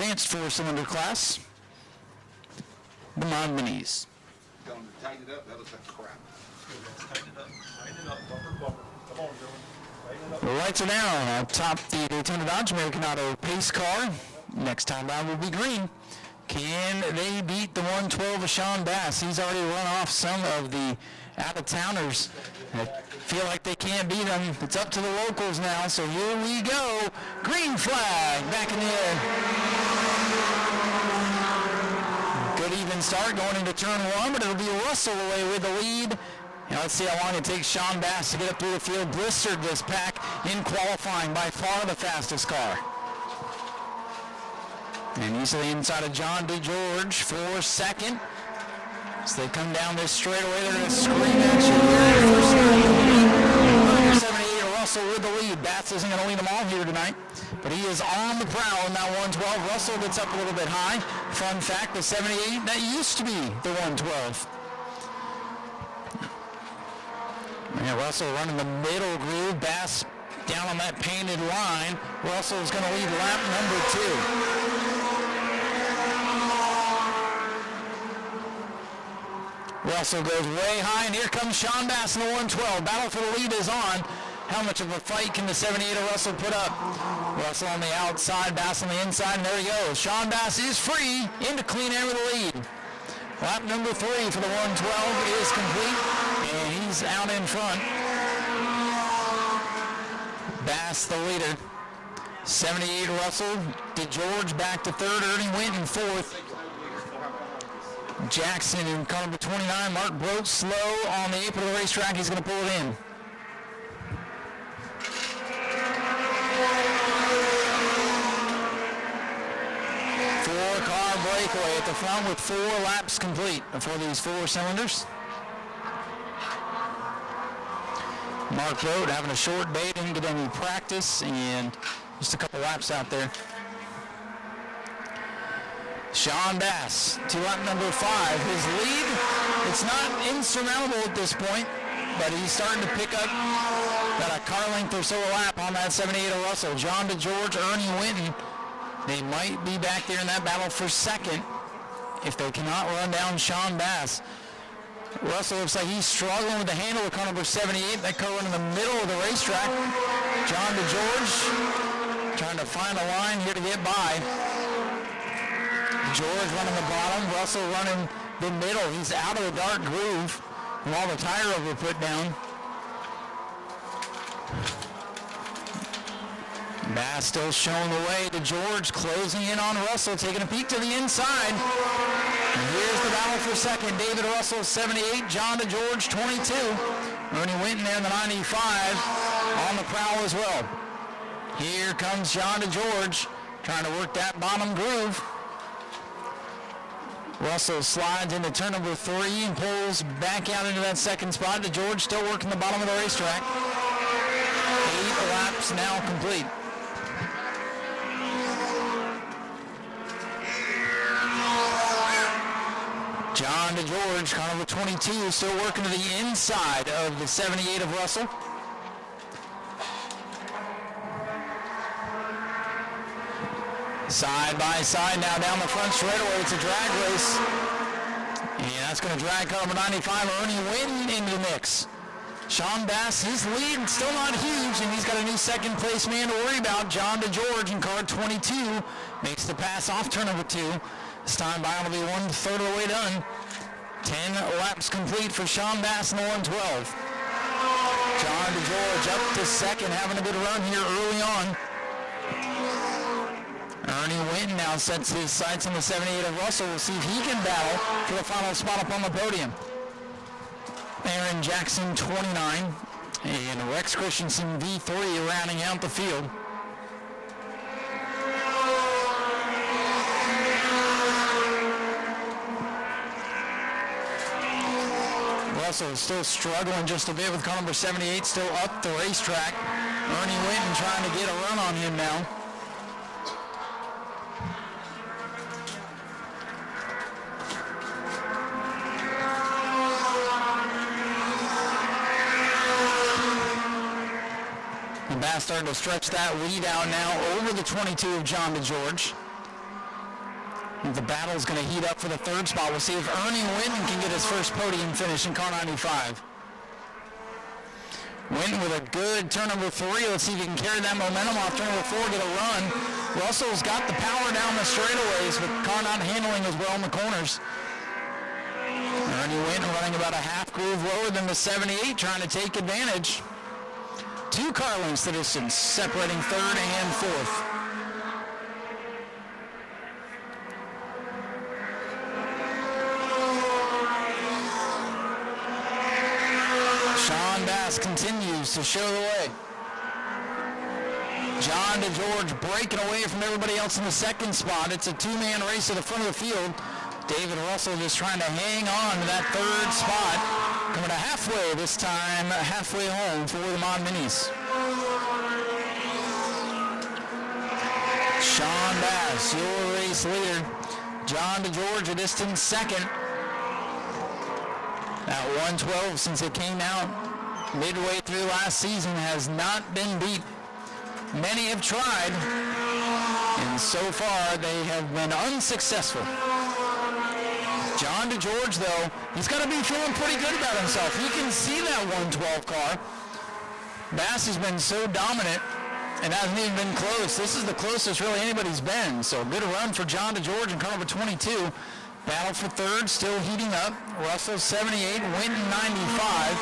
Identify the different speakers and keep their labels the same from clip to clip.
Speaker 1: advanced 4-cylinder class, the Mod Minis.
Speaker 2: Tell them to tighten it up. That looks like crap.
Speaker 3: Tighten it up. Tighten it up. Bumper, bumper. Come on, Dylan. Tighten it up.
Speaker 1: The lights are down atop the Daytona Dodge American Auto pace car. Next time round will be green. Can they beat the 112 of Sean Bass? He's already run off some of the out-of-towners that feel like they can't beat him. It's up to the locals now, so here we go. Green flag back in the air. Good even start going into turn one, but it'll be Russell away with the lead. Now let's see how long it takes Sean Bass to get up through the field. Blistered this pack in qualifying, by far the fastest car. And easily inside of John DeGeorge for second. As they come down this straightaway, they're going to scream at you. First number 78, Russell with the lead. Bass isn't going to lead them all here tonight, but he is on the prowl in that 112. Russell gets up a little bit high. Fun fact, the 78, that used to be the 112. Yeah, Russell running the middle groove. Bass down on that painted line. Russell's going to lead lap number 2. Russell goes way high, and here comes Sean Bass in the 112. Battle for the lead is on. How much of a fight can the 78 of Russell put up? Russell on the outside, Bass on the inside, and there he goes. Sean Bass is free into clean air with the lead. Lap number 3 for the 112 is complete, and he's out in front. Bass the leader. 78 Russell, DeGeorge back to third, Ernie Winton fourth. Jackson in car number 29. Mark Broke slow on the apron of the racetrack. He's going to pull it in. Four-car breakaway at the front with 4 laps complete for these 4 cylinders. Mark Broke having a short day, didn't get any practice, and just a couple laps out there. Sean Bass to lap number 5. His lead, it's not insurmountable at this point, but he's starting to pick up about a car length or so a lap on that 78 of Russell. John DeGeorge, Ernie Winton, they might be back there in that battle for second if they cannot run down Sean Bass. Russell looks like he's struggling with the handle of car number 78. That car running in the middle of the racetrack. John DeGeorge trying to find a line here to get by. George running the bottom, Russell running the middle. He's out of the dark groove from all the tire over put down. Bass still showing the way to George, closing in on Russell, taking a peek to the inside. And here's the battle for second. David Russell, 78, John DeGeorge, 22. Ernie Winton there in the 95, on the prowl as well. Here comes John DeGeorge, trying to work that bottom groove. Russell slides into turn number 3 and pulls back out into that second spot. DeGeorge still working the bottom of the racetrack. 8 laps now complete. John DeGeorge, car number 22, still working to the inside of the 78 of Russell. Side by side now down the front straightaway. It's a drag race. And that's going to drag car number 95, Ernie Winton, into the mix. Sean Bass, his lead still not huge, and he's got a new second place man to worry about. John DeGeorge in car 22 makes the pass off turn number 2. This time by will be 1/3 of the way done. 10 laps complete for Sean Bass in the 112. John DeGeorge up to second, having a good run here early on. Ernie Winton now sets his sights on the 78 of Russell. We'll see if he can battle for the final spot up on the podium. Aaron Jackson, 29, and Rex Christensen, V3, rounding out the field. Russell still struggling just a bit with car number 78, still up the racetrack. Ernie Winton trying to get a run on him now. Bass starting to stretch that lead out now over the 22 of John DeGeorge. The battle's going to heat up for the third spot. We'll see if Ernie Winton can get his first podium finish in car 95. Winton with a good turn number 3. Let's see if he can carry that momentum off turn number 4, get a run. Russell's got the power down the straightaways, but car not handling as well in the corners. Ernie Winton running about a half groove lower than the 78, trying to take advantage. 2 car lengths the distance, separating third and fourth. Sean Bass continues to show the way. John DeGeorge breaking away from everybody else in the second spot. It's a 2-man race to the front of the field. David Russell just trying to hang on to that third spot. Coming to halfway this time, halfway home for the Mod Minis. Sean Bass, your race leader. John DeGeorge a distant second. At 112 since it came out midway through last season has not been beat. Many have tried, and so far they have been unsuccessful. John DeGeorge, though, he's got to be feeling pretty good about himself. He can see that 112 car. Bass has been so dominant and hasn't even been close. This is the closest really anybody's been. So good run for John DeGeorge in car number 22. Battle for third, still heating up. Russell 78, Winton 95.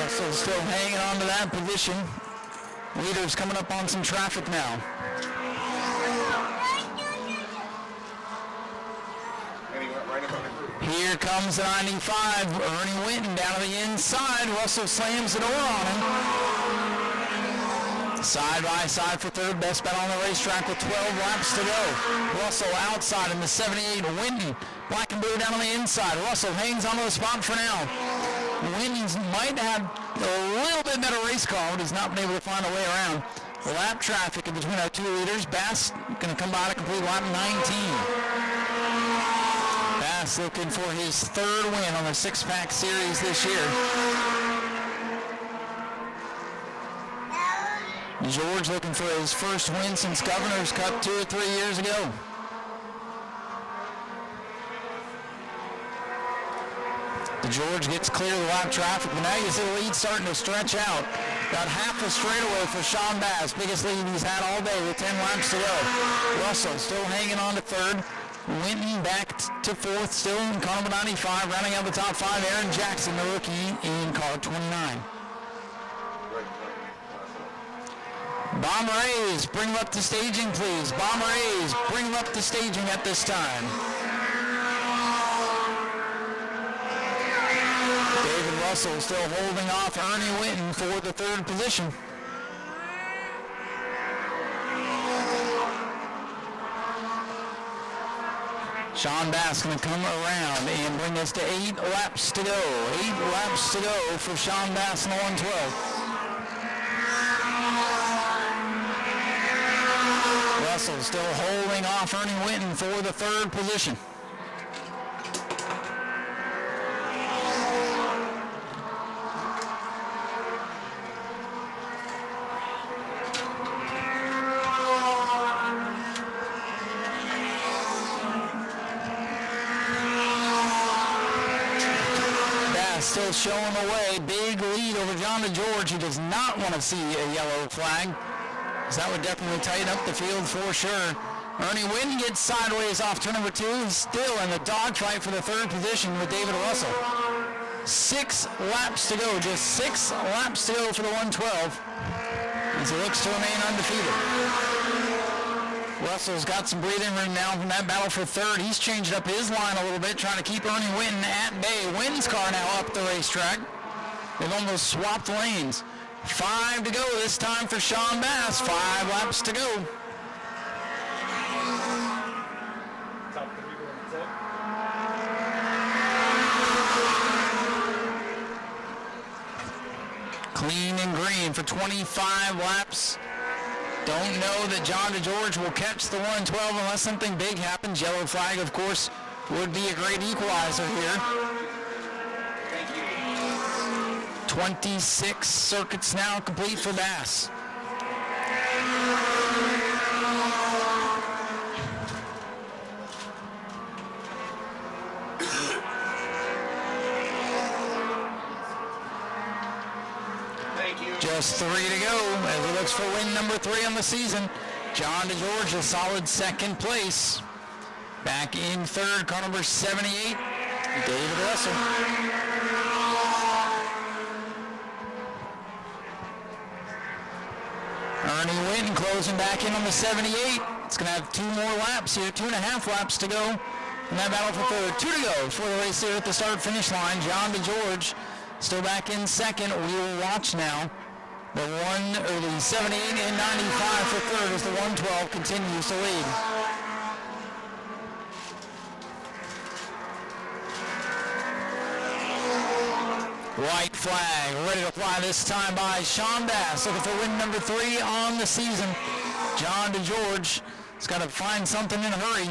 Speaker 1: Russell still hanging on to that position. Leaders coming up on some traffic now. Here comes the 95. Ernie Winton down to the inside. Russell slams the door on him. Side by side for third, best bet on the racetrack with 12 laps to go. Russell outside in the 78. Winton, black and blue down on the inside. Russell hangs onto the spot for now. Winton might have a little bit better race car, but he's not been able to find a way around. Lap traffic in between our 2 leaders. Bass going to come by to complete lap 19. Bass looking for his third win on the 6-pack series this year. George looking for his first win since Governor's Cup 2 or 3 years ago. George gets clear of the lap traffic, but now you see the lead starting to stretch out. About half a straightaway for Sean Bass, biggest lead he's had all day with 10 laps to go. Russell still hanging on to third. Winton back to fourth, still in car number 95, rounding out the top 5. Aaron Jackson, the rookie, in car 29. Bomb Rays, bring them up to staging, please. Bomb Rays, bring them up to staging at this time. David Russell still holding off Ernie Winton for the third position. Sean Bass going to come around and bring us to 8 laps to go. 8 laps to go for Sean Bass in the 112. Russell still holding off Ernie Winton for the third position. Bass still showing the way. Big lead over John DeGeorge. He does not want to see a yellow flag. So that would definitely tighten up the field for sure. Ernie Winton gets sideways off turn number 2. He's still in the dogfight for the third position with David Russell. 6 laps to go. Just 6 laps to go for the 112 as he looks to remain undefeated. Russell's got some breathing room now from that battle for third. He's changed up his line a little bit, trying to keep Ernie Winton at bay. Winton's car now up the racetrack. They've almost swapped lanes. 5 to go this time for Sean Bass. 5 laps to go. Clean and green for 25 laps. Don't know that John DeGeorge will catch the 112 unless something big happens. Yellow flag, of course, would be a great equalizer here. 26 circuits now complete for Bass. Just 3 to go as he looks for win number 3 on the season. John DeGeorge, a solid second place. Back in third, car number 78, David Russell. Ernie Wynn closing back in on the 78. It's going to have 2 more laps here, 2.5 laps to go. And that battle for third. 2 to go for the race here at the start-finish line. John DeGeorge still back in second. We will watch now. The 78 and 95 for third as the 112 continues to lead. White flag ready to fly this time by Sean Bass, looking for win number 3 on the season. John DeGeorge has got to find something in a hurry.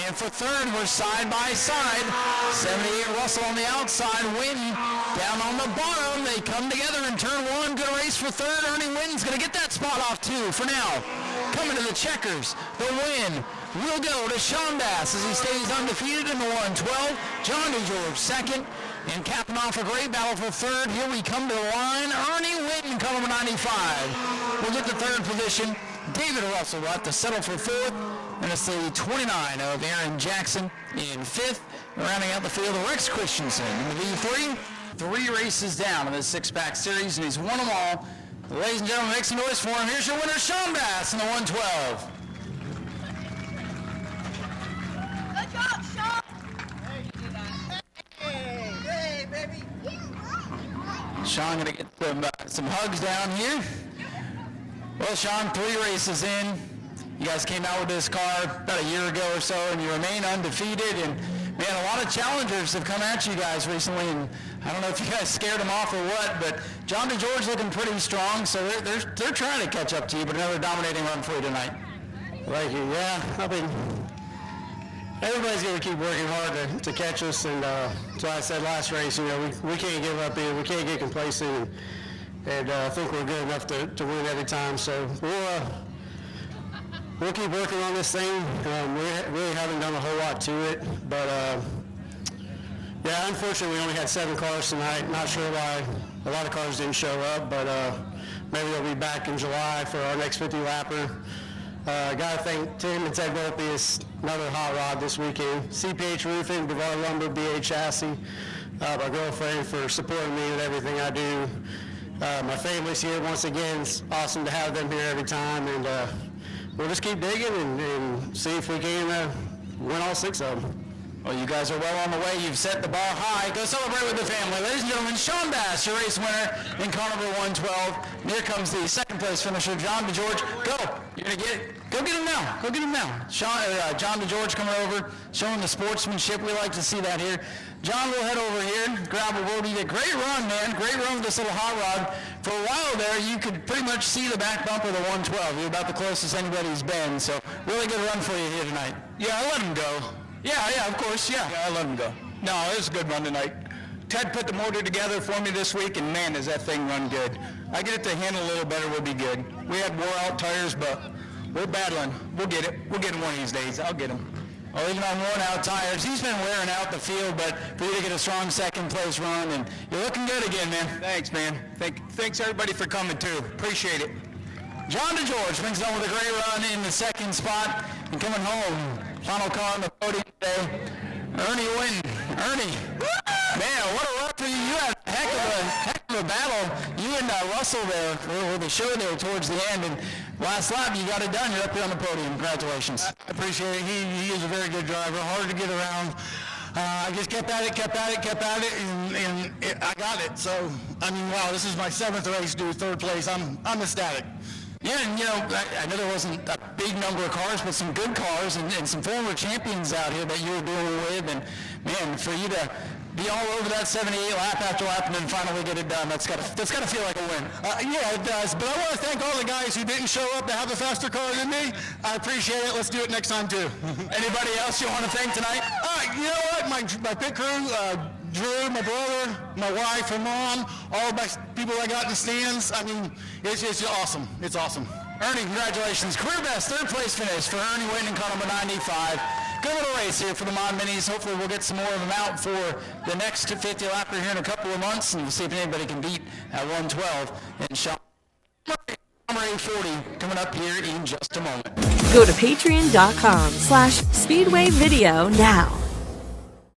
Speaker 1: And for third, we're side by side. 78 Russell on the outside, Wynn down on the bottom. They come together in turn 1. Good race for third. Ernie Wynn's going to get that spot off too for now. Coming to the checkers, the win will go to Sean Bass as he stays undefeated in the 112. John DeGeorge second. And capping off a great battle for third. Here we come to the line. Ernie Wynn, car number 95. We'll get the third position. David Russell will have to settle for fourth. And it's the 29 of Aaron Jackson in fifth. Rounding out the field, Rex Christensen in the V3. 3 races down in the 6-pack series, and he's won them all. Ladies and gentlemen, make some noise for him. Here's your winner, Sean Bass, in the 112.
Speaker 4: Good job, Sean. Hey, baby.
Speaker 1: Sean going to get some hugs down here. Well, Sean, 3 races in. You guys came out with this car about a year ago or so, and you remain undefeated. And, man, a lot of challengers have come at you guys recently, and I don't know if you guys scared them off or what, but John DeGeorge looking pretty strong, so they're trying to catch up to you, but another dominating run for you tonight.
Speaker 5: Thank you. Yeah, I mean, everybody's going to keep working hard to catch us, and so I said last race, you know, we can't give up here. We can't get complacent, and I think we're good enough to win every time. So we'll keep working on this thing. We really haven't done a whole lot to it, but yeah, unfortunately we only had 7 cars tonight. Not sure why a lot of cars didn't show up, but maybe they'll be back in July for our next 50-lapper. Got to thank Tim and Ted Volpe is another hot rod this weekend. CPH Roofing, Brevard Lumber, BA Chassis, my girlfriend for supporting me with everything I do. My family's here once again. It's awesome to have them here every time, and we'll just keep digging and see if we can win all 6 of them.
Speaker 1: Well, you guys are well on the way. You've set the bar high. Go celebrate with the family. Ladies and gentlemen, Sean Bass, your race winner in car number 112. And here comes the second place finisher, John DeGeorge. Go. You're going to get it. Go get him now. Go get him now. John DeGeorge coming over, showing the sportsmanship. We like to see that here. John, we'll head over here, grab a word. You did a great run, man. Great run with this little hot rod. For a while there, you could pretty much see the back bumper of the 112. You're about the closest anybody's been. So really good run for you here tonight.
Speaker 3: Yeah, I let him go.
Speaker 1: Yeah, of course, yeah.
Speaker 3: Yeah, I let him go. No, it was a good run tonight. Ted put the motor together for me this week, and man, does that thing run good. I get it to handle a little better, we'll be good. We had wore-out tires, but we're battling. We'll get it. We'll get him one of these days. I'll get him.
Speaker 1: Well, even on worn-out tires, he's been wearing out the field, but for you to get a strong second-place run, and you're looking good again, man.
Speaker 3: Thanks, man. Thanks, everybody, for coming, too. Appreciate it.
Speaker 1: John DeGeorge brings it home with a great run in the second spot, and coming home, final car on the podium today, Ernie Wynn. Ernie, man, what a run for you. You had a heck of a battle. You and Russell there for the show there towards the end, and last lap, you got it done. You're up here on the podium. Congratulations.
Speaker 5: I appreciate it. He is a very good driver, hard to get around. I just kept at it, and I got it. So, I mean, wow, this is my 7th race to do 3rd place. I'm ecstatic.
Speaker 1: Yeah, and you know, I know there wasn't a big number of cars, but some good cars and some former champions out here that you were dealing with, and man, for you to be all over that 78 lap after lap and then finally get it done, that's gotta feel like a win.
Speaker 5: Yeah, it does. But I want to thank all the guys who didn't show up to have a faster car than me. I appreciate it. Let's do it next time too.
Speaker 1: Anybody else you want to thank tonight?
Speaker 5: You know what? My pit crew,
Speaker 3: Drew, my brother, my wife, her mom, all of my people I got in the stands. I mean, it's awesome. It's awesome.
Speaker 1: Ernie, congratulations. Career best, third place finish for Ernie Whitten in car number 95. Good little race here for the Mod Minis. Hopefully we'll get some more of them out for the next 50 lapper here in a couple of months, and we'll see if anybody can beat at 112 in shot. Number 840 coming up here in just a moment.
Speaker 6: Go to patreon.com/Speedway Video now.